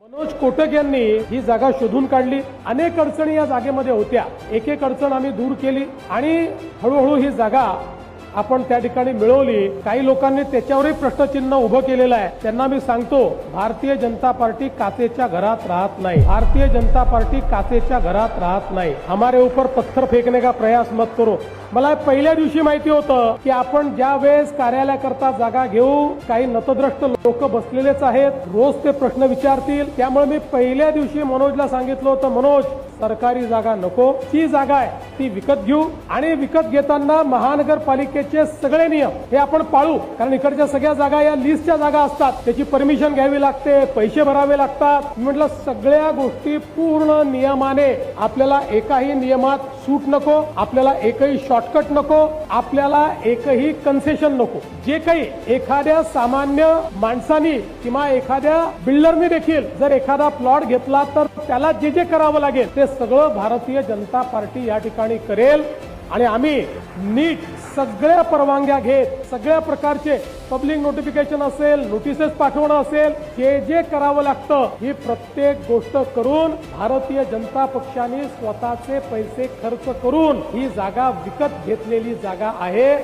मनोज कोटक यांनी ही जागा शोधून काढली। अनेक अडचणी या जागेमध्ये होत्या, एक एक अडचण आम्ही दूर केली आणि हळूहळू ही जागा आपण त्या ठिकाणी मिळवली। काही लोकांनी त्याच्यावरही प्रश्नचिन्ह उभं केलेलं आहे। त्यांना मी सांगतो, भारतीय जनता पार्टी काचेच्या घरात राहत नाही। भारतीय जनता पार्टी काचेच्या घरात राहत नाही। हमारे ऊपर पत्थर फेकने का प्रयास मत करो। मला पहिल्या दिवशी माहिती होतं की आपण ज्या वेळेस कार्यालयाकरता जागा घेऊ, काही नतद्रष्ट लोक बसलेलेच आहेत, रोज ते प्रश्न विचारतील। त्यामुळे मी पहिल्या दिवशी मनोजला सांगितलं होतं, मनोज सरकारी जागा नको, जी जागा आहे ती विकत घेऊ आणि विकत घेताना महानगरपालिकेचे सगळे नियम हे आपण पाळू, कारण इकडच्या सगळ्या जागा या लिस्टच्या जागा असतात, त्याची परमिशन घ्यावी लागते, पैसे भरावे लागतात। म्हटलं सगळ्या गोष्टी पूर्ण नियमाने, आपल्याला एकाही नियमात सूट नको, आपल्याला एकही शॉर्टकट नको, आपल्याला एकही कन्सेशन नको। जे काही एखाद्या सामान्य माणसानी किंवा एखाद्या बिल्डरने देखील जर एखादा प्लॉट घेतला तर त्याला जे जे करावं लागेल ते सगळं भारतीय जनता पार्टी या ठिकाणी करेल आणि आम्ही नीट सगळ्या परवानग्या घेत, सगळ्या प्रकारचे पब्लिक नोटिफिकेशन असेल, नोटिसेस पाठवणं असेल, जे जे करावं लागतं ही प्रत्येक गोष्ट करून भारतीय जनता पक्षाने स्वतःचे पैसे खर्च करून ही जागा विकत घेतलेली जागा आहे।